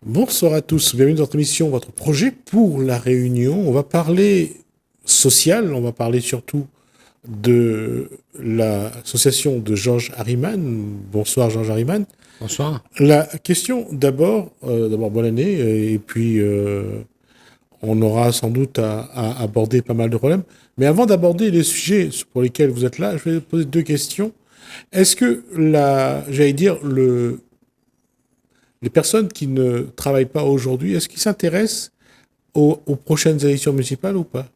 Bonsoir à tous, bienvenue dans notre émission, votre projet pour la Réunion. On va parler social, on va parler surtout de l'association de Georges Harriman. Bonsoir Georges Harriman. Bonsoir. La question d'abord bonne année, et puis on aura sans doute à aborder pas mal de problèmes. Mais avant d'aborder les sujets pour lesquels vous êtes là, je vais poser deux questions. Est-ce que les personnes qui ne travaillent pas aujourd'hui, est-ce qu'ils s'intéressent aux prochaines élections municipales ou pas?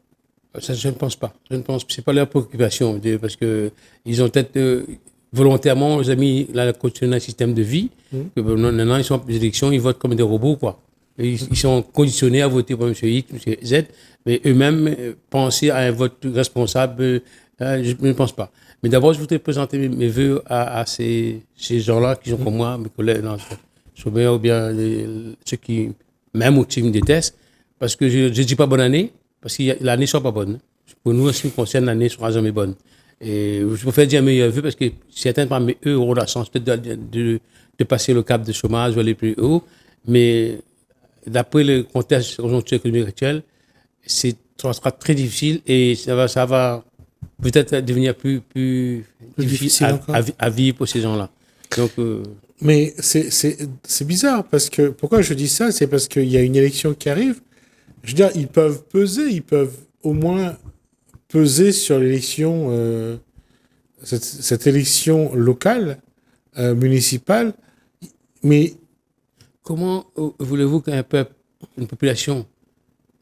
Ça, je ne pense pas. Je ne pense c'est pas leur préoccupation parce que ils ont peut-être volontairement ils ont mis la continué un système de vie. Que maintenant ils sont aux élections, ils votent comme des robots quoi. Et ils sont conditionnés à voter pour M. X, M. Z, mais eux-mêmes penser à un vote responsable, je ne pense pas. Mais d'abord, je voudrais présenter mes voeux à ces gens-là qui sont comme moi, mes collègues dans ce chômeur ou bien ceux qui, même ou qui me détestent, parce que je ne dis pas bonne année, parce que l'année ne sera pas bonne. Pour nous, en ce qui me concerne, l'année ne sera jamais bonne. Et je préfère dire meilleur vœu parce que certains parmi eux auront la chance peut-être de passer le cap de chômage ou aller plus haut, mais d'après le contexte conjoncture économique actuel, ça sera très difficile et ça va peut-être devenir plus difficile à vivre pour ces gens-là. Donc, Mais c'est bizarre parce que pourquoi je dis ça, c'est parce qu'il y a une élection qui arrive. Je veux dire, ils peuvent peser, ils peuvent au moins peser sur l'élection, cette élection locale, municipale. Mais comment voulez-vous qu'un peuple, une population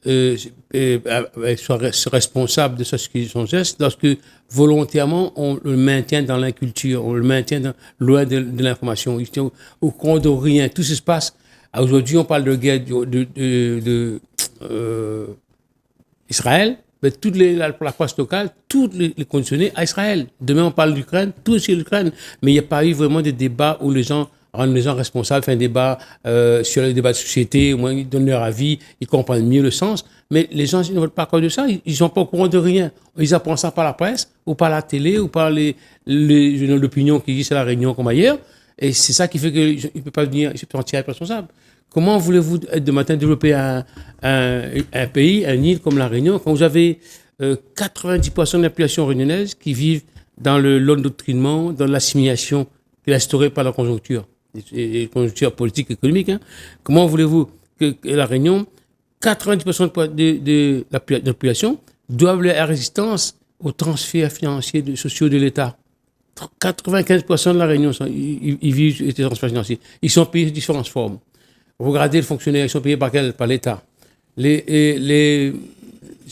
soit responsable de ce qui son geste lorsque volontairement on le maintient dans l'inculture, on le maintient loin de l'information, au compte de rien, tout se passe. Aujourd'hui, on parle de guerre Israël, mais la presse locale, toutes les conditionnées à Israël. Demain, on parle d'Ukraine, tout sur l'Ukraine. Mais il n'y a pas eu vraiment de débat où les gens rendent les gens responsables, font un débat sur le débat de société, au moins ils donnent leur avis, ils comprennent mieux le sens. Mais les gens ils ne veulent pas compte de ça, ils ne sont pas au courant de rien. Ils apprennent ça par la presse, ou par la télé, ou par les journaux d'opinion qui disent à la Réunion comme ailleurs. Et c'est ça qui fait qu'il ne peut pas venir se sentir responsable. Comment voulez-vous de matin développer un pays, une île comme la Réunion, quand vous avez 90% de la population réunionnaise qui vivent dans l'endoctrinement, dans l'assimilation qui est instaurée par la conjoncture, et conjoncture politique et économique. Hein. Comment voulez-vous que la Réunion, 90% de la population doivent la résistance aux transferts financiers sociaux de l'État? 95% de la Réunion, ils vivent des transferts financiers. Ils sont payés de différentes formes. Regardez les fonctionnaires, ils sont payés par l'État. Les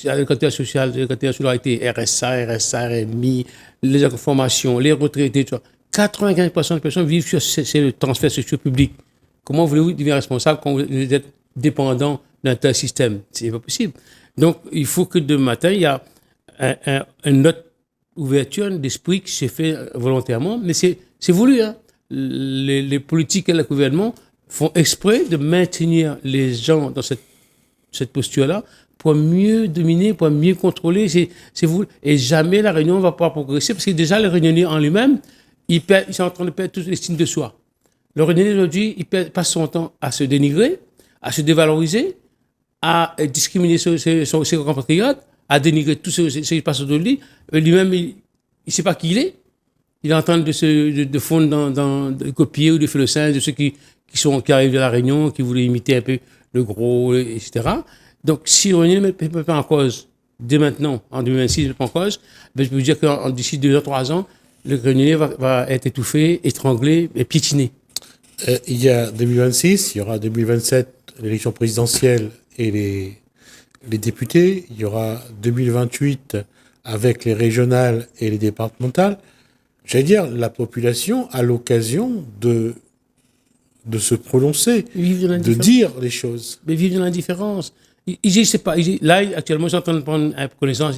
allocataires sociaux, les allocataires solidarité, RSA, RMI, les informations, les retraités, tout ça. 95% des personnes vivent sur ces transferts sociaux publics. Comment voulez-vous devenir responsable quand vous êtes dépendant d'un tel système? C'est pas possible. Donc, il faut que demain matin, il y a une autre ouverture d'esprit qui s'est fait volontairement, mais c'est voulu. Hein. Les politiques et le gouvernement font exprès de maintenir les gens dans cette posture-là pour mieux dominer, pour mieux contrôler. C'est vous. Et jamais la Réunion ne va pouvoir progresser parce que déjà, les Réunionnais en lui-même, ils sont en train de perdre toute l'estime de soi. Le Réunionnais aujourd'hui, il passe son temps à se dénigrer, à se dévaloriser, à discriminer ses compatriotes, à dénigrer tout ce qui passe autour de lui. Lui-même, il ne sait pas qui il est. Il est en train de fondre de copier ou de faire le singe de ceux qui arrivent de la Réunion, qui voulaient imiter un peu le gros, etc. Donc, si on ne met pas en cause, dès maintenant, en 2026, ne pas en cause, ben, je peux vous dire que d'ici 2 à 3 ans, le Réunionnais va être étouffé, étranglé et piétiné. Il y a 2026, il y aura 2027, l'élection présidentielle et les députés. Il y aura 2028 avec les régionales et les départementales. J'allais dire, la population a l'occasion de se prononcer, de dire les choses. Mais vivre dans l'indifférence. Je sais pas. Là, actuellement, je suis en train de prendre connaissance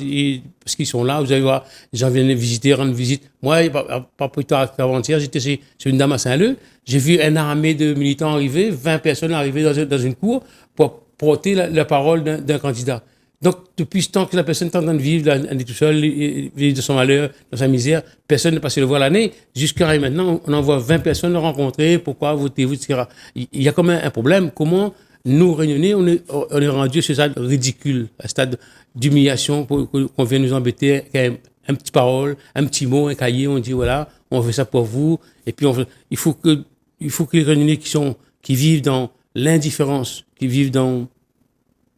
parce qu'ils sont là. Vous allez voir, les gens viennent visiter, rendre visite. Moi, pas plus tard qu'avant-hier, j'étais chez une dame à Saint-Leu. J'ai vu une armée de militants arriver, 20 personnes arriver dans une cour pour porter la parole d'un candidat. Donc, depuis ce temps que la personne est en train de vivre, elle est tout seule, vivre de son malheur, de sa misère, personne ne passe le voir l'année. Jusqu'à maintenant, on envoie 20 personnes le rencontrer, pourquoi votez-vous, etc. Il y a quand même un problème. Comment nous, réunionnais, on est rendu à ce stade ridicule, à ce stade d'humiliation, qu'on vient nous embêter, un petit parole, un petit mot, un cahier, on dit voilà, on fait ça pour vous, et puis il faut que les réunionnais qui vivent dans l'indifférence, qui vivent dans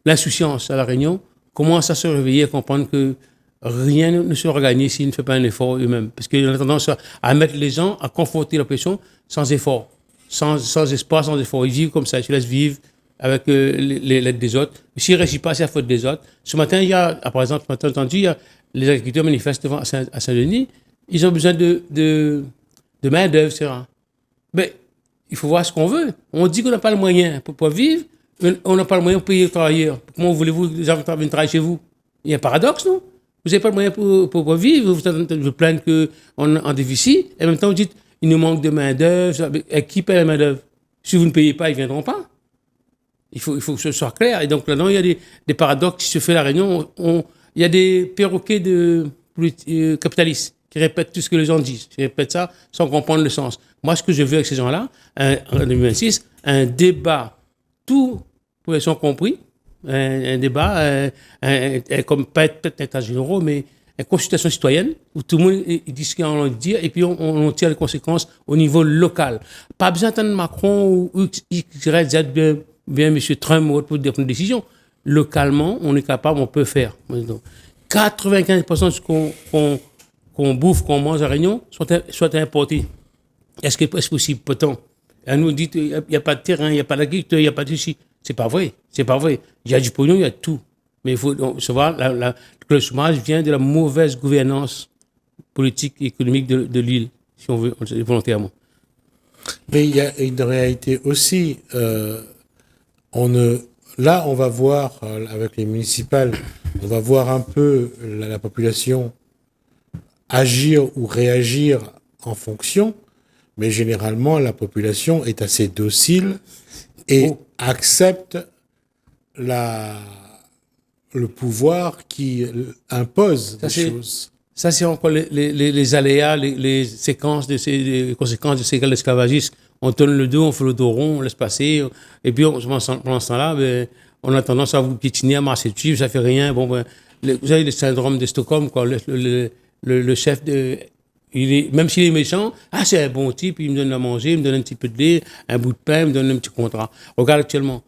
l'insouciance à la Réunion, commencent à se réveiller et comprendre que rien ne sera gagné s'ils ne font pas un effort eux-mêmes. Parce qu'ils ont tendance à mettre les gens, à confronter la pression sans effort, sans espoir, sans effort. Ils vivent comme ça, ils se laissent vivre avec l'aide des autres. S'ils ne réussissent pas, c'est la faute des autres. Ce matin, par exemple, ce matin, il y a les agriculteurs manifestent devant à Saint-Denis. Ils ont besoin de main-d'œuvre, c'est vrai. Mais il faut voir ce qu'on veut. On dit qu'on n'a pas le moyen pour vivre. On n'a pas le moyen pour payer les travailleurs. Comment voulez-vous que les gens viennent travailler chez vous? Il y a un paradoxe, non? Vous n'avez pas le moyen pour vivre, vous vous plaignez qu'on est en déficit, et en même temps vous dites il nous manque de main-d'œuvre. Qui paie la main-d'œuvre? Si vous ne payez pas, ils ne viendront pas. Il faut que ce soit clair. Et donc là-dedans, il y a des paradoxes qui se font à la Réunion. Il y a des perroquets capitalistes qui répètent tout ce que les gens disent. Ils répètent ça sans comprendre le sens. Moi, ce que je veux avec ces gens-là, en 2026, un débat, tout pour les gens compris, un débat, comme peut-être un état généraux, mais une consultation citoyenne où tout le monde dit ce qu'il a envie de dire et puis on tire les conséquences au niveau local. Pas besoin d'attendre Macron ou Z, bien M. Trump ou autre pour prendre une décision. Localement, on est capable, on peut faire. 95% de ce qu'on bouffe, qu'on mange à Réunion, soit importé. Est-ce que c'est possible? Pourtant, elle nous dit qu'il n'y a pas de terrain, il n'y a pas d'agriculteur, il n'y a pas de ceci. C'est pas vrai. Il y a du pognon, il y a tout. Mais il faut savoir que le chômage vient de la mauvaise gouvernance politique et économique de l'île, si on veut, volontairement. Mais il y a une réalité aussi. Là, on va voir, avec les municipales, on va voir un peu la population agir ou réagir en fonction, mais généralement, la population est assez docile et accepte le pouvoir qui impose des choses. Ça, c'est encore les aléas, les séquences les conséquences de ces esclavagistes. On tourne le dos, on fait le dos rond, on laisse passer. Et puis, pendant ce temps-là, on a tendance à vous piétiner, à marcher dessus, ça fait rien. Bon, vous avez le syndrome de Stockholm, quoi. Le chef même s'il est méchant, c'est un bon type, il me donne à manger, il me donne un petit peu de lait, un bout de pain, il me donne un petit contrat. Regarde actuellement,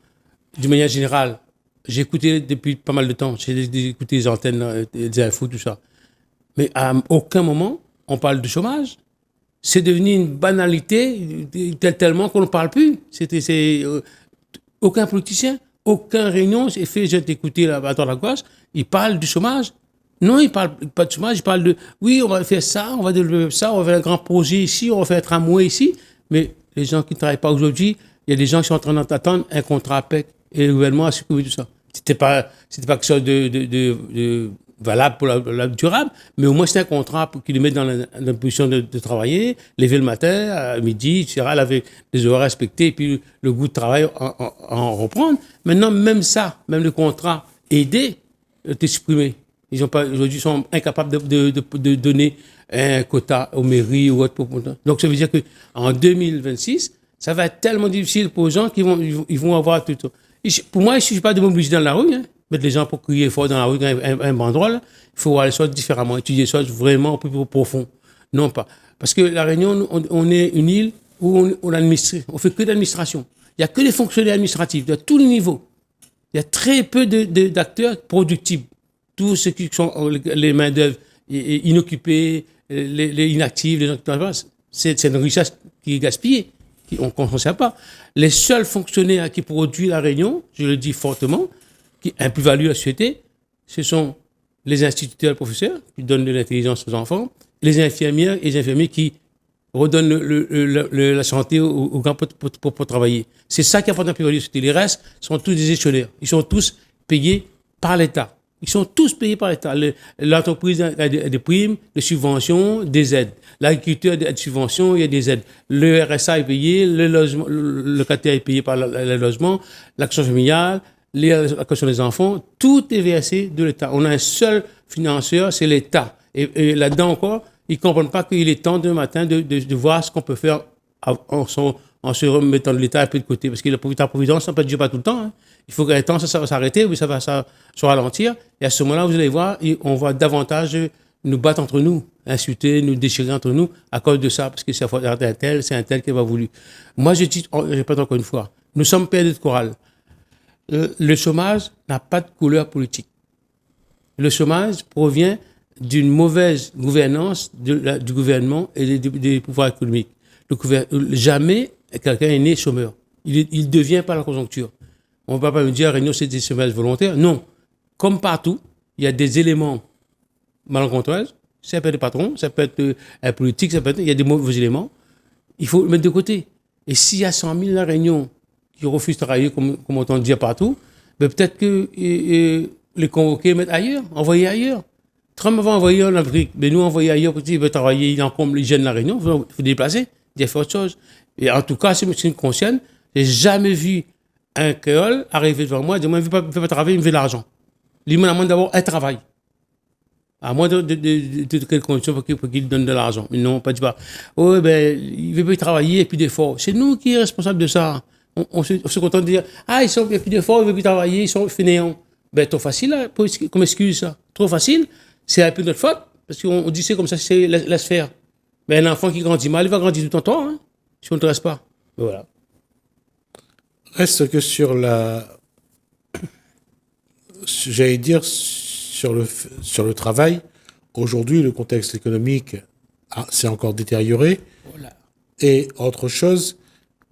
d'une manière générale, j'ai écouté depuis pas mal de temps, j'ai écouté les antennes, des infos, tout ça. Mais à aucun moment, on parle de chômage. C'est devenu une banalité tellement qu'on ne parle plus. Aucun politicien, aucun réunion, j'ai écouté à droite à gauche, il parle du chômage. Non, il ne parle pas de chômage, il parle de oui, on va faire ça, on va développer ça, on va faire un grand projet ici, on va faire un tramway ici. Mais les gens qui ne travaillent pas aujourd'hui, il y a des gens qui sont en train d'attendre un contrat APEC et le gouvernement a supprimer tout ça. C'était pas quelque chose de valable pour la durable, mais au moins c'est un contrat pour qu'ils le mettent dans la position de travailler, lever le matin, à midi, etc., avec des horaires respectés, et puis le goût de travail en reprendre. Maintenant, même ça, même le contrat aidé, était supprimé. Aujourd'hui, ils sont incapables de donner un quota aux mairies ou autre. Donc, ça veut dire qu'en 2026, ça va être tellement difficile pour les gens qu'ils vont avoir tout ça. Pour moi, il ne suffit pas de mobiliser dans la rue, mettre les gens pour crier fort dans la rue, un banderole. Il faut voir les choses différemment, étudier les choses vraiment un peu plus profond. Non pas. Parce que la Réunion, on est une île où on administre, on fait que d'administration. Il n'y a que des fonctionnaires administratifs de tous les niveaux. Il y a très peu d'acteurs productifs. Tous ceux qui sont les main-d'œuvre inoccupées, les inactifs, les gens qui travaillent pas, c'est une richesse qui est gaspillée, qu'on ne sait pas. Les seuls fonctionnaires qui produisent la Réunion, je le dis fortement, qui ont un plus-value à la société, ce sont les instituteurs et professeurs qui donnent de l'intelligence aux enfants, les infirmières et les infirmiers qui redonnent la santé aux gens pour travailler. C'est ça qui apporte un plus-value à la société. Les restes sont tous des gestionnaires. Ils sont tous payés par l'État. Ils sont tous payés par l'État. L'entreprise a des primes, des subventions, des aides. L'agriculteur a des subventions, il y a des aides. Le RSA est payé, le logement, le locataire est payé par le logement, l'action familiale, la question des enfants, tout est versé de l'État. On a un seul financeur, c'est l'État. Et là-dedans encore, ils ne comprennent pas qu'il est temps demain matin de voir ce qu'on peut faire en se remettant de l'État un peu de côté. Parce que la providence, ça ne peut pas tout le temps. Hein. Il faut qu'un temps, ça va s'arrêter, ou ça va se ralentir. Et à ce moment-là, vous allez voir, on va davantage nous battre entre nous, insulter, nous déchirer entre nous à cause de ça. Parce que c'est un tel qui va voulu. Moi, je répète encore une fois, nous sommes perdus de chorale. Le chômage n'a pas de couleur politique. Le chômage provient d'une mauvaise gouvernance du gouvernement et des pouvoirs économiques. Jamais quelqu'un est né chômeur. Il devient par la conjoncture. On ne va pas me dire, Réunion, c'est des chômages volontaires. Non. Comme partout, il y a des éléments malencontreux. Ça peut être des patrons, ça peut être un politique, il y a des mauvais éléments. Il faut le mettre de côté. Et s'il y a 100 000 à la Réunion qui refusent de travailler, comme on entend dire partout, ben peut-être que les convoquer, mettre ailleurs, envoyer ailleurs. Trump va envoyer en Afrique, mais nous envoyer ailleurs, parce qu'il veut travailler, il encombre les jeunes de la Réunion, il faut déplacer, il faut faire autre chose. Et en tout cas, si je me concerne, j'ai jamais vu un créole arriver devant moi et dire, moi, je ne veux pas travailler, il me veut de l'argent. Il me demande d'abord un travail. À moins de quelles conditions pour qu'il donne de l'argent. Mais non, pas du pas. Oh, ben, il veut plus travailler et plus d'efforts. C'est nous qui sommes responsables de ça. On se contente de dire, ils sont plus d'efforts, ils veulent plus travailler, ils sont fainéants. Ben, trop facile, là, comme excuse, ça. Trop facile. C'est un peu notre faute. Parce qu'on dit c'est comme ça, c'est laisse faire. Mais un enfant qui grandit mal, il va grandir tout le temps, hein, si on ne te reste pas. Voilà. Reste que sur j'allais dire, sur le travail, aujourd'hui, le contexte économique s'est encore détérioré. Voilà. Et autre chose,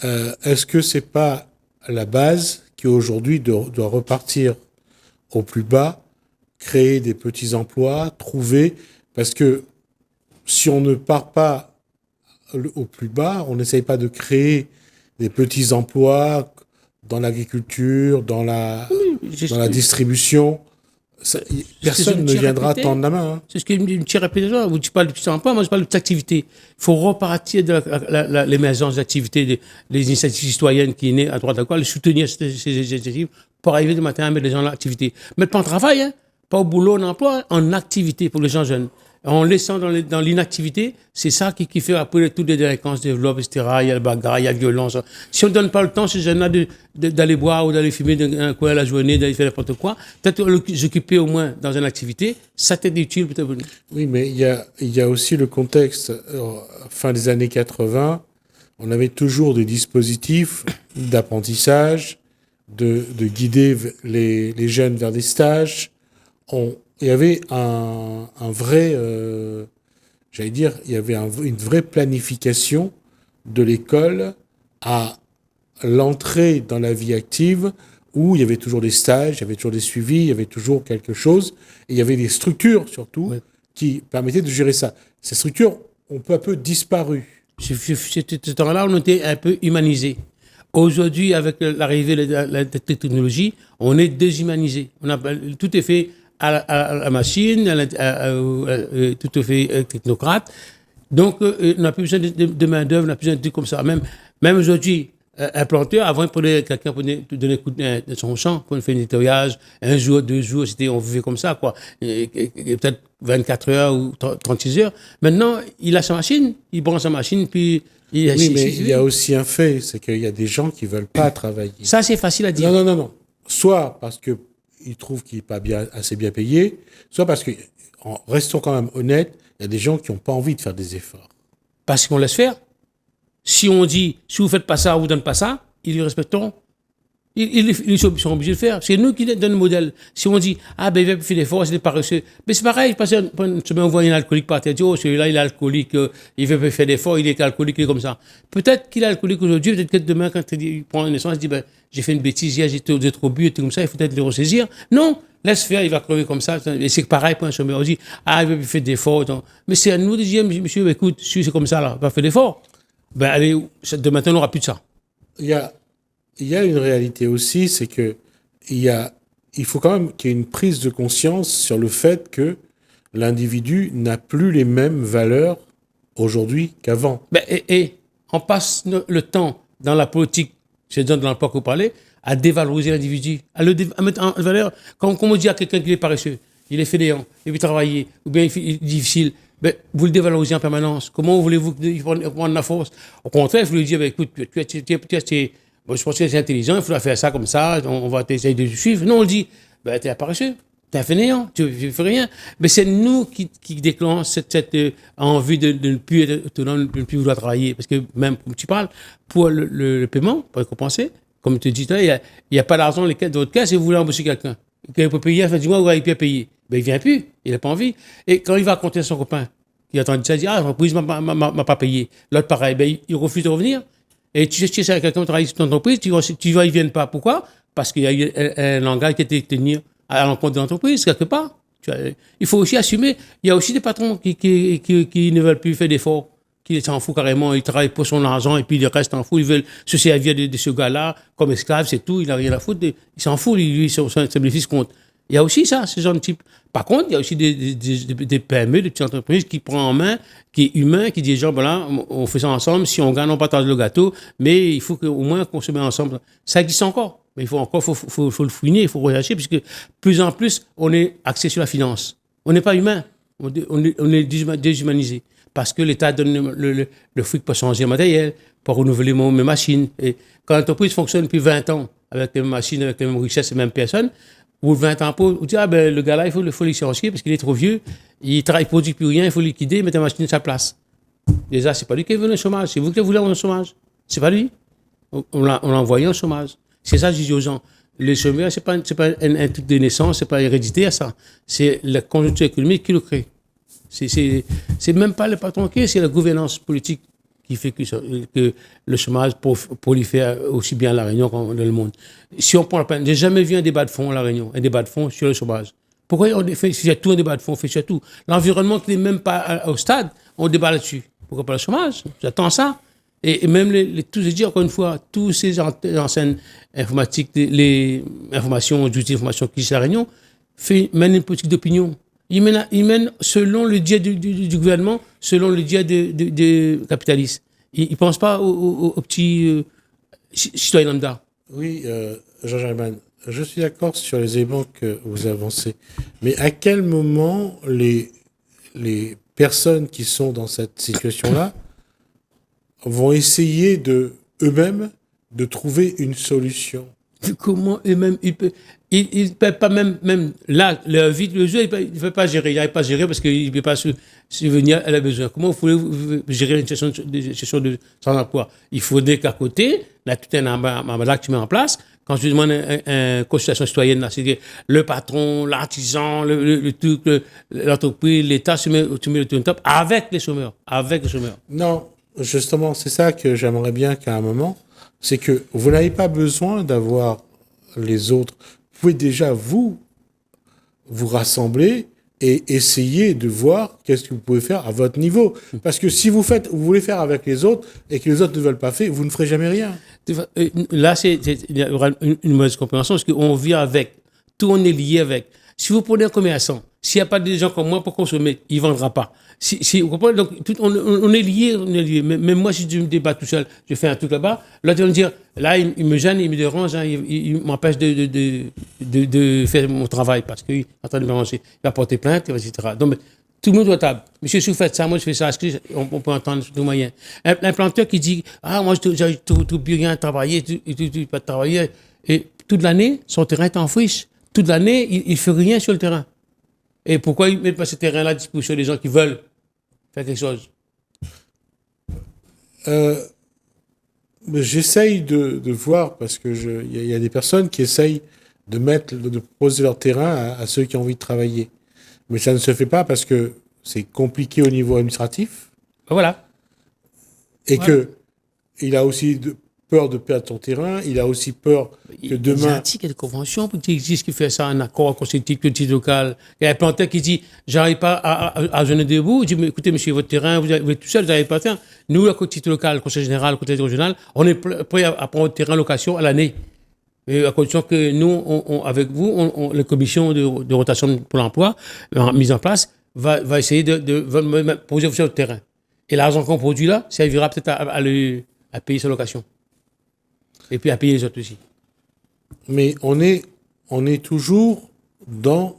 est-ce que c'est pas la base qui aujourd'hui doit repartir au plus bas, créer des petits emplois, trouver, parce que si on ne part pas au plus bas, on n'essaye pas de créer des petits emplois dans l'agriculture, dans la distribution. Personne ne viendra tendre la main. Hein. C'est ce que je me dis répéter. Vous dites pas de petits emplois, moi je parle de petites activités. Il faut repartir de l'émergence d'activités, des initiatives citoyennes qui est née à droite à gauche, soutenir ces initiatives pour arriver le matin à mettre les gens en activité. Mettre pas en travail, hein, pas au boulot, en emploi, en activité pour les gens jeunes. En laissant dans l'inactivité, c'est ça qui fait après toutes les délinquances se développent, etc. Il y a le bagarre, il y a la violence. Si on ne donne pas le temps, ces jeunes-là, d'aller boire ou d'aller fumer un coin à la journée, d'aller faire n'importe quoi, peut-être s'occuper au moins dans une activité, ça t'est utile peut-être. Oui, mais il y a aussi le contexte. Fin des années 80, on avait toujours des dispositifs d'apprentissage, de guider les jeunes vers des stages. Il y avait un vrai, j'allais dire, il y avait une vraie planification de l'école à l'entrée dans la vie active où il y avait toujours des stages, il y avait toujours des suivis, il y avait toujours quelque chose. Et il y avait des structures, surtout, qui permettaient de gérer ça. Ces structures ont peu à peu disparu. Ce temps-là, on était un peu humanisés. Aujourd'hui, avec l'arrivée de la technologie, on est déshumanisé. Tout est fait à la machine, tout est fait technocrate. Donc, on n'a plus besoin de main-d'œuvre, on n'a plus besoin de trucs comme ça. Même aujourd'hui, un planteur, avant, il prenait quelqu'un pour donner coup de son champ, pour faire un nettoyage, un jour, 2 jours, on vivait comme ça, quoi. Et peut-être 24 heures ou 36 heures. Maintenant, il a sa machine, il branche sa machine, puis oui, mais il y a aussi un fait, c'est qu'il y a des gens qui veulent pas travailler. Ça, c'est facile à dire. Non. Soit parce que ils trouvent qu'il n'est pas assez bien payé, soit parce que, en restant quand même honnête, il y a des gens qui n'ont pas envie de faire des efforts. Parce qu'on laisse faire. Si on dit, si vous ne faites pas ça, on ne vous donne pas ça, ils le respecteront. Ils sont obligés de le faire. C'est nous qui donnons le modèle. Si on dit, il va faire des forces, il est paresseux. Mais c'est pareil, parce que on voit un alcoolique par terre, celui-là, il est alcoolique, il veut faire des forces, il est alcoolique, il est comme ça. Peut-être qu'il est alcoolique aujourd'hui, peut-être que demain, quand il prend une naissance, il dit, j'ai fait une bêtise hier, j'étais trop bu, comme ça, il faut peut-être le ressaisir. Non, laisse faire, il va crever comme ça. Et c'est pareil pour un chômeur. On dit, il veut faire des forces. Mais c'est à nous de dire, monsieur, écoute, si c'est comme ça, là, va faire des forces. Allez, de maintenant, on n'aura plus de ça. Il y a une réalité aussi, c'est que il faut quand même qu'il y ait une prise de conscience sur le fait que l'individu n'a plus les mêmes valeurs aujourd'hui qu'avant. Et on passe le temps dans la politique, c'est dans l'emploi que vous parlez, à dévaloriser l'individu, à mettre en valeur. Quand on dit à quelqu'un qu'il est paresseux, il est fainéant, il veut travailler, ou bien il est difficile, ben, vous le dévalorisez en permanence. Comment voulez-vous qu'il prenne la force? Au contraire, vous lui dites, ben, écoute, je pense que c'est intelligent, il faudra faire ça comme ça, on va essayer de suivre. Non, on le dit, ben, t'es un paresseux, t'es un fainéant, tu ne fais rien. Mais c'est nous qui déclenchons cette envie de ne plus être autonome, de ne plus vouloir travailler. Parce que même, comme tu parles, pour le paiement, pour récompenser, comme tu dis, il n'y a pas d'argent dans votre caisse et vous voulez embaucher quelqu'un. Quelqu'un peut payer, à la fin du mois, vous n'avez plus à payer. Ben, il ne vient plus, il n'a pas envie. Et quand il va raconter à son copain, qui a entendu ça, il dit, l'entreprise ne m'a pas payé. L'autre, pareil, ben, il refuse de revenir. Et tu sais, avec quelqu'un qui travaille sur ton entreprise, tu vois, ils ne viennent pas. Pourquoi? Parce qu'il y a eu un langage qui a été tenu à l'encontre de l'entreprise, quelque part. Il faut aussi assumer. Il y a aussi des patrons qui ne veulent plus faire d'efforts, qui s'en foutent carrément. Ils travaillent pour son argent et puis le reste en fout. Ils veulent se servir de ce gars-là comme esclave, c'est tout. Il n'a rien à foutre. Il s'en fout, lui, son bénéfice compte. Il y a aussi ça, ce genre de type. Par contre, il y a aussi des PME, des petites entreprises qui prennent en main, qui est humain, qui dit, genre, voilà, on fait ça ensemble, si on gagne, on partage le gâteau, mais il faut au moins qu'on se mette ensemble. Ça existe encore, mais il faut encore, faut le fouiner, il faut rechercher, puisque plus en plus, on est axé sur la finance. On n'est pas humain, on est déshumanisé, parce que l'État donne le fric pour changer le matériel, pour renouveler mes machines. Et quand l'entreprise fonctionne depuis 20 ans, avec les mêmes machines, avec les mêmes richesses, les mêmes personnes, ou 20 ans pour, vous dites, ah ben, le gars-là, il faut le licencier parce qu'il est trop vieux, il ne produit plus rien, il faut liquider, mettre la machine à sa place. Déjà, c'est pas lui qui est venu au chômage, c'est vous qui voulez au chômage. C'est pas lui. On l'a envoyé au chômage. C'est ça que je dis aux gens. Le chômage, c'est pas un truc de naissance, c'est pas héréditaire, ça. C'est la conjoncture économique qui le crée. C'est même pas le patron qui est, c'est la gouvernance politique qui fait que le chômage prolifère aussi bien à La Réunion qu'en dans le monde. Si on prend la peine, j'ai jamais vu un débat de fond à La Réunion, un débat de fond sur le chômage. Pourquoi on fait sur tout un débat de fond, on fait sur tout? L'environnement qui n'est même pas au stade, on débat là-dessus. Pourquoi pas le chômage? J'attends ça. Et même tous, je dis encore une fois, tous ces enseignes informatiques, les informations, outils d'information qui sont à La Réunion, mènent une politique d'opinion. Ils mènent selon le diet du gouvernement, selon le diet des capitalistes. Ils ne pensent pas aux petits citoyens lambda. Oui, Georges Herman, je suis d'accord sur les éléments que vous avancez. Mais à quel moment les personnes qui sont dans cette situation-là vont essayer eux-mêmes de trouver une solution? Comment eux-mêmes, ils ne peuvent pas même là, leur vie, le jeu, il ne peut pas gérer. Il n'arrive pas à gérer parce qu'il ne peut pas subvenir à la besoin. Comment vous pouvez gérer une situation de sans emploi? Il faudrait qu'à côté, là, tout un embarras que tu mets en place. Quand je demande une consultation citoyenne, là, c'est le patron, l'artisan, le truc, l'entreprise, l'État, tu mets le top avec les chômeurs. Non, justement, c'est ça que j'aimerais bien qu'à un moment, c'est que vous n'avez pas besoin d'avoir les autres. Vous pouvez déjà vous rassembler et essayer de voir qu'est-ce que vous pouvez faire à votre niveau. Parce que si vous voulez faire avec les autres et que les autres ne veulent pas faire, vous ne ferez jamais rien. Là, il y aura une mauvaise compréhension parce qu'on vit avec. Tout on est lié avec. Si vous prenez un commerçant, s'il n'y a pas de gens comme moi pour consommer, il ne vendra pas. Vous comprenez? Donc, on est lié. Mais moi, si je me débat tout seul, je fais un truc là-bas, l'autre va me dire, là, il me gêne, il me dérange, hein, il m'empêche de faire mon travail parce qu'il est en train de me ranger. Il va porter plainte, etc. Donc, tout le monde doit table. Monsieur, si vous faites ça, moi, je fais ça. On peut entendre tous les moyens. L'implanteur qui dit, moi, je trouve plus rien à travailler, tu pas travailler. Et toute l'année, son terrain est en friche. Toute l'année, il ne fait rien sur le terrain. Et pourquoi ils ne mettent pas ce terrain-là à disposition des gens qui veulent faire quelque chose? J'essaye de voir, parce que y a des personnes qui essayent de poser leur terrain à ceux qui ont envie de travailler. Mais ça ne se fait pas parce que c'est compliqué au niveau administratif. Voilà. Et que il a aussi peur de perdre son terrain, il a aussi peur que demain... Il y a des articles et des conventions qui existent, qui fait ça en accord constitutif, politique locale. Il y a un planteur qui dit, j'arrive pas à jeûner debout. Il dit, mais écoutez, monsieur, votre terrain, vous êtes tout seul, vous n'arrivez pas à faire. Nous, la collectivité locale, le conseil général, le conseil régional, on est prêt à prendre votre terrain en location à l'année. Et à condition que nous, avec vous, la commission de rotation pour l'emploi, mise en place, va essayer de poser sur le terrain. Et l'argent qu'on produit là, servira peut-être à payer sa location. Et puis à payer les autres aussi. Mais on est toujours dans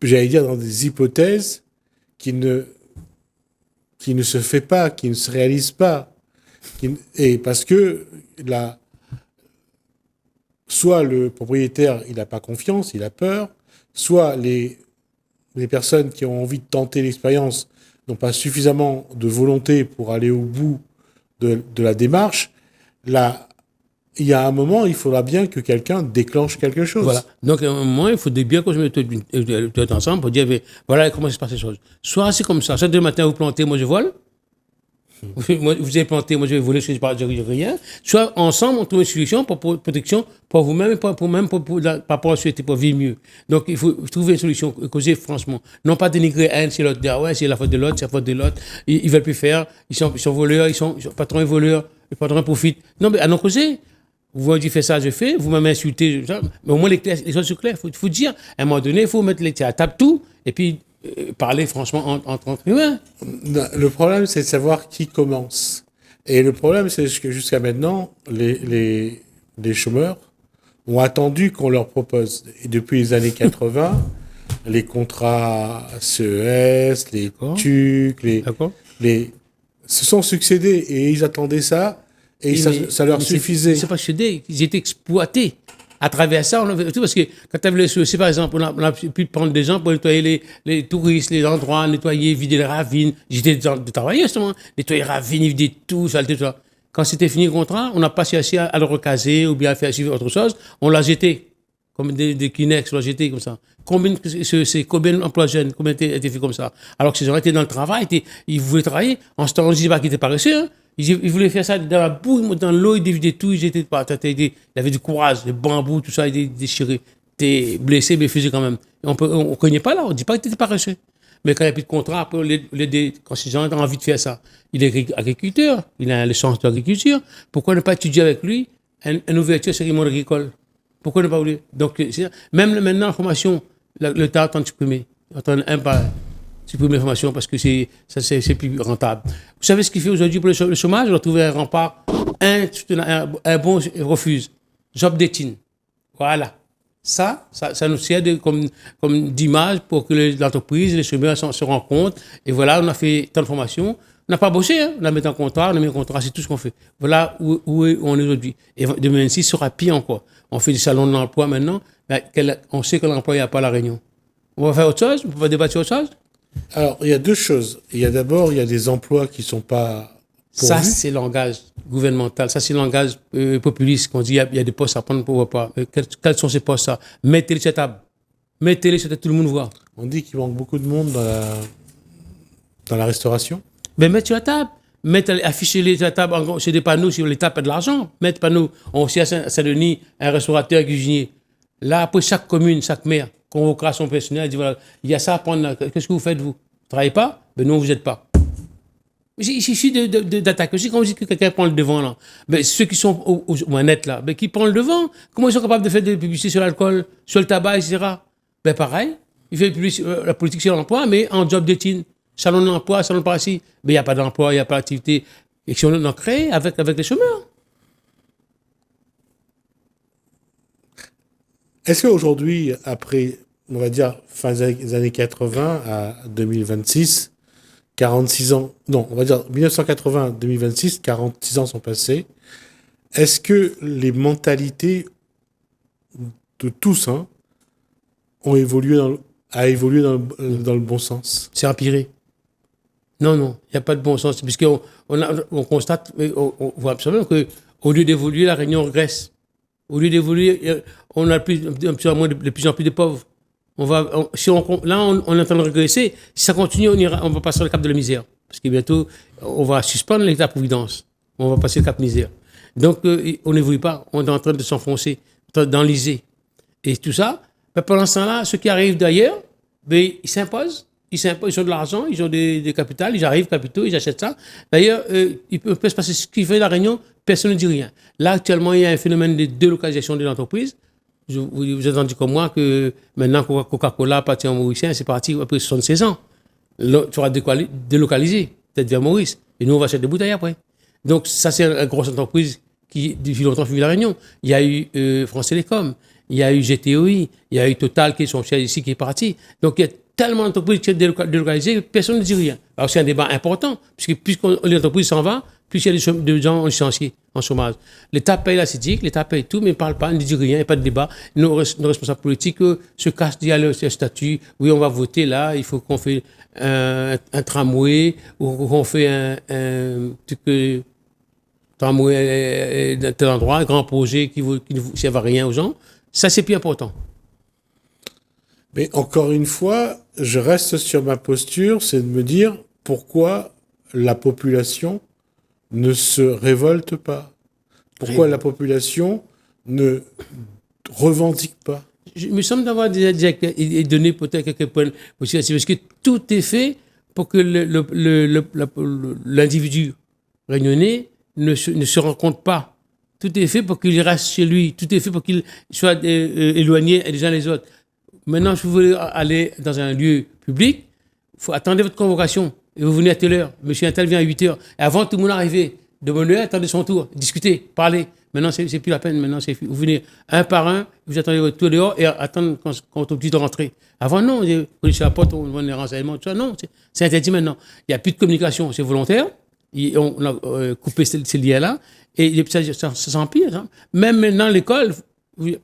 j'allais dire, dans des hypothèses qui ne se fait pas, qui ne se réalisent pas. Et parce que soit le propriétaire, il n'a pas confiance, il a peur, soit les personnes qui ont envie de tenter l'expérience n'ont pas suffisamment de volonté pour aller au bout de la démarche. Là, il y a un moment, il faudra bien que quelqu'un déclenche quelque chose. Voilà. Donc, à un moment, il faut bien qu'on se mette tous ensemble pour dire, voilà comment ça se passe les choses. Soit c'est comme ça, soit demain matin, vous plantez, moi je vole. Moi, vous avez planté, moi je vais voler, je ne rien. Soit ensemble, on trouve une solution pour protection pour vous-même et pour par rapport à la société, pour vivre mieux. Donc, il faut trouver une solution, causer franchement. Non pas dénigrer un, c'est l'autre, dire, ouais, c'est la faute de l'autre, c'est la faute de l'autre. Ils ne veulent plus faire, ils sont voleurs, le patron est voleur, le patron profite. Non, mais à non causer. Vous m'avez dit, fais ça, je fais. Vous m'avez insulté. Mais au moins, les choses sont claires. Il faut dire, à un moment donné, il faut mettre les à table tout, et puis parler franchement entre humains. Le problème, c'est de savoir qui commence. Et le problème, c'est que jusqu'à maintenant, les chômeurs ont attendu qu'on leur propose. Et depuis les années 80, les contrats CES, les TUC, se sont succédés et ils attendaient ça. Et ça leur suffisait. C'est pas succédé, ils étaient exploités. À travers ça, on a tout parce que quand tu avais le par exemple, on a pu prendre des gens pour nettoyer les touristes, les endroits, nettoyer, vider les ravines. J'étais de travailler justement, nettoyer les ravines, vider tout, saleté, tout ça. Quand c'était fini le contrat, on n'a pas cherché à le recaser ou bien à faire suivre autre chose, on l'a jeté. Comme des Kleenex, on l'a jeté comme ça. Combien d'emplois jeunes, combien étaient faits comme ça? Alors que ces gens étaient dans le travail, ils voulaient travailler. En ce temps, on ne disait pas qu'ils étaient paresseux, hein. Ils voulaient faire ça dans la boue, dans l'eau, ils dévidaient tout, ils avaient du courage, des bambous, tout ça, ils étaient déchirés. T'es blessé, mais ils faisaient quand même. On ne cognait pas là, on ne dit pas qu'ils étaient paresseux. Mais quand il n'y a plus de contrat, après, quand ces gens ont envie de faire ça, il est agriculteur, il a le sens de l'agriculture, pourquoi ne pas étudier avec lui une ouverture sur le monde agricole? Pourquoi ne pas oublier? Donc, même maintenant, la formation, l'État est en train de supprimer. Supprimer la formation parce que c'est plus rentable. Vous savez ce qu'il fait aujourd'hui pour le chômage? On a trouvé un rempart. Un bon refuse. Job d'étine. Voilà. Ça nous sert comme d'image pour que l'entreprise, les chômeurs se rendent compte. Et voilà, on a fait tant de formations. On n'a pas bossé, hein. On a mis en contrat, on a mis en contrat, c'est tout ce qu'on fait. Voilà où on est aujourd'hui. Et 2026 sera pire encore. On fait des salons de l'emploi maintenant. On sait que l'emploi, il n'y a pas à La Réunion. On va faire autre chose? On peut pas débattre sur autre chose? Alors, il y a deux choses. Il y a des emplois qui ne sont pas pourvus. Ça, c'est le langage gouvernemental. Ça, c'est le langage populiste. Qu'on dit, il y a des postes à prendre pour pas. Quels sont ces postes-là? Mettez-les sur la table. Mettez-les sur la table, tout le monde voit. On dit qu'il manque beaucoup de monde dans la restauration. Mais mettez sur la table. Affichez-les sur la table. C'est des panneaux, si l'État paie de l'argent. Mettez panneaux. On sait à Saint-Denis, un restaurateur, un cuisinier. Là, après, chaque commune, chaque maire convoquera son personnel, dit voilà, il y a ça à prendre, qu'est-ce que vous faites, vous? Vous ne travaillez pas? Ben non, vous n'êtes pas. Il suffit d'attaquer. Aussi, quand on dit que quelqu'un prend le devant, là, ben, ceux qui sont aux manettes, là, ben, qui prennent le devant, comment ils sont capables de faire des publicités sur l'alcool, sur le tabac, etc. Ben, pareil, il fait la politique sur l'emploi, mais en job d'études. Salon de l'emploi, salon de parasite. Ben, il n'y a pas d'emploi, il n'y a pas d'activité. Et si on en crée avec les chômeurs. Est-ce qu'aujourd'hui, après, on va dire, fin des années 80 à 2026, 46 ans, non, on va dire 1980 à 2026, 46 ans sont passés, est-ce que les mentalités de tous ont évolué dans le bon sens? C'est empiré. Non, il n'y a pas de bon sens. Puisqu'on constate, on voit absolument qu'au lieu d'évoluer, la Réunion régresse. Au lieu d'évoluer, on a de plus en plus de pauvres. Là, on est en train de régresser. Si ça continue, on va passer le cap de la misère. Parce que bientôt, on va suspendre l'État-providence. On va passer le cap misère. Donc, on n'évolue pas. On est en train de s'enfoncer, d'enliser. Et tout ça, pendant ce temps-là, ceux qui arrivent d'ailleurs, ils s'imposent. Ils ont de l'argent, ils ont des capitales, ils arrivent capitaux, ils achètent ça. D'ailleurs, il peut se passer ce qui fait la Réunion, personne ne dit rien. Là, actuellement, il y a un phénomène de délocalisation de l'entreprise. Vous avez entendu comme moi que maintenant, Coca-Cola appartient aux Mauriciens, c'est parti après 76 ans. Là, tu vas délocaliser, peut-être vers Maurice. Et nous, on va acheter des bouteilles après. Donc, ça, c'est une grosse entreprise qui, depuis longtemps, suivi la Réunion. Il y a eu France Télécom, il y a eu GTOI, il y a eu Total, qui est son siège ici, qui est parti. Donc, il y a tellement d'entreprises qui sont délocalisées, personne ne dit rien. Alors, c'est un débat important, puisque plus l'entreprise s'en va, plus il y a des gens licenciés en chômage. L'État paye la CIDIC, l'État paye tout, mais ne parle pas, ne dit rien, il n'y a pas de débat. Nos responsables politiques se cachent derrière le statut. Oui, on va voter là, il faut qu'on fait un tramway, ou qu'on fait un tramway d'un tel endroit, un grand projet qui ne sert à rien aux gens. Ça, c'est plus important. Mais encore une fois, je reste sur ma posture, c'est de me dire pourquoi la population ne se révolte pas. Pourquoi la population ne revendique pas. Il me semble d'avoir déjà donné peut-être quelques points aussi, parce que tout est fait pour que l'individu réunionnais ne se rencontre pas. Tout est fait pour qu'il reste chez lui. Tout est fait pour qu'il soit éloigné les uns les autres. Maintenant, si vous voulez aller dans un lieu public, il faut attendre votre convocation. Et vous venez à telle heure. Monsieur Intel vient à 8 heures. Et avant, tout le monde arrivait. De bonne heure, attendez son tour. Discutez, parlez. Maintenant, c'est plus la peine. Maintenant, vous venez un par un, vous attendez votre tour dehors et attendez quand on est obligé de rentrer. Avant, non. Vous connaissez la porte, on donne les renseignements, tout ça. Non, c'est interdit maintenant. Il n'y a plus de communication. C'est volontaire. On a coupé ces liens-là. Et ça s'empire. Hein. Même maintenant, l'école,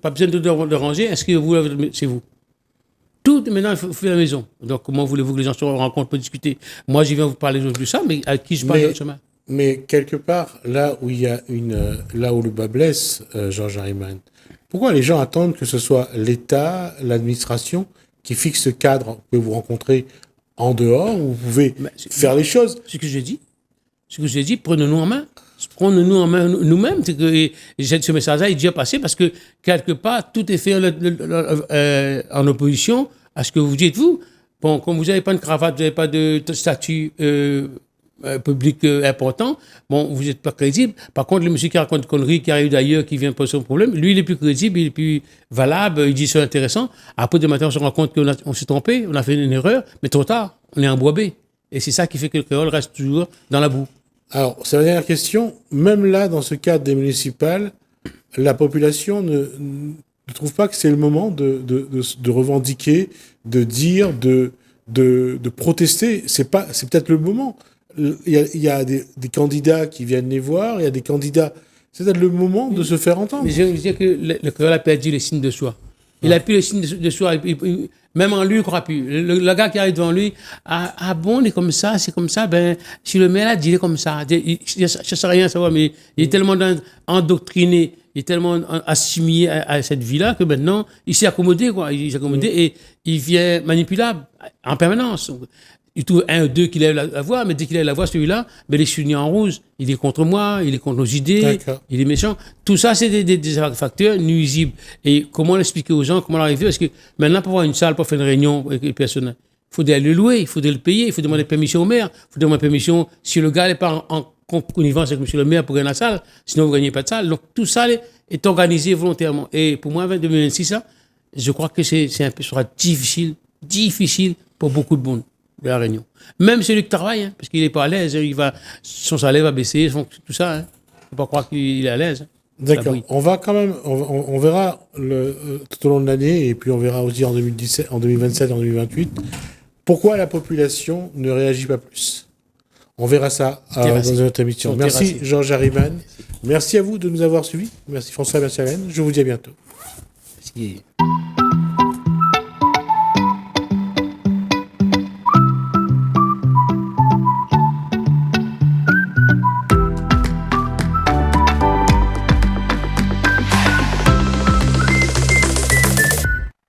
pas besoin de ranger. Est-ce que vous l'avez chez vous? Tout, maintenant, il faut faire la maison. Donc, comment voulez-vous que les gens se rencontrent pour discuter? Moi, je viens vous parler de ça, mais à qui je parle de ce chemin? Mais quelque part, là où il y a là où le bas blesse, Georges Hariman, pourquoi les gens attendent que ce soit l'État, l'administration qui fixe ce cadre? Vous pouvez vous rencontrer en dehors, vous pouvez faire les choses. C'est ce que j'ai dit. Ce que j'ai dit, prenons-nous en main. Prenons-nous en main nous-mêmes. Ce message-là est déjà passé parce que, quelque part, tout est fait en opposition à ce que vous dites, vous. Bon, comme vous n'avez pas de cravate, vous n'avez pas de statut public important, bon, vous n'êtes pas crédible. Par contre, le monsieur qui raconte conneries, qui arrive d'ailleurs, qui vient poser son problème, lui, il est plus crédible, il est plus valable, il dit c'est intéressant. Après, de matin, on se rend compte qu'on s'est trompé, on a fait une erreur, mais trop tard, on est embourbé. Et c'est ça qui fait que le créole reste toujours dans la boue. Alors, c'est la dernière question. Même là, dans ce cadre des municipales, la population ne trouve pas que c'est le moment de revendiquer, de dire, de protester. C'est peut-être le moment. Il y a des candidats qui viennent les voir, il y a des candidats... C'est peut-être le moment de se faire entendre. Mais je veux dire que le créole a perdu les signes de soi. Il a plus les signes de soi. Même en lui, il ne croit plus. Le gars qui arrive devant lui, ah bon, il est comme ça, c'est comme ça. Ben, si le maire a dit, il est comme ça. Je ne sais rien à savoir, mais il est tellement endoctriné, il est tellement assimilé à cette vie-là que maintenant, il s'est accommodé, quoi. Il s'est accommodé et il vient manipulable en permanence. Il trouve un ou deux qui lève la voix, mais dès qu'il lève la voix, celui-là, ben, il est souligné en rouge. Il est contre moi, il est contre nos idées, il est méchant. Tout ça, c'est des facteurs nuisibles. Et comment l'expliquer aux gens, comment l'arriver? Parce que maintenant, pour avoir une salle, pour faire une réunion avec les personnes, il faut le louer, il faut le payer, il faut demander permission au maire, il faut demander permission si le gars n'est pas en connivence avec monsieur le maire pour gagner la salle, sinon vous ne gagnez pas de salle. Donc tout ça est organisé volontairement. Et pour moi, en 2026, ça, je crois que sera difficile pour beaucoup de monde de la Réunion. Même celui qui travaille, hein, parce qu'il n'est pas à l'aise, son salaire va baisser, tout ça. Il ne faut pas croire qu'il est à l'aise. D'accord. On va quand même, on verra tout au long de l'année, et puis on verra aussi en 2017, en 2027, en 2028, pourquoi la population ne réagit pas plus. On verra ça dans notre émission. Merci Georges Hariman. Merci à vous de nous avoir suivis. Merci François, merci Alain. Je vous dis à bientôt. Merci.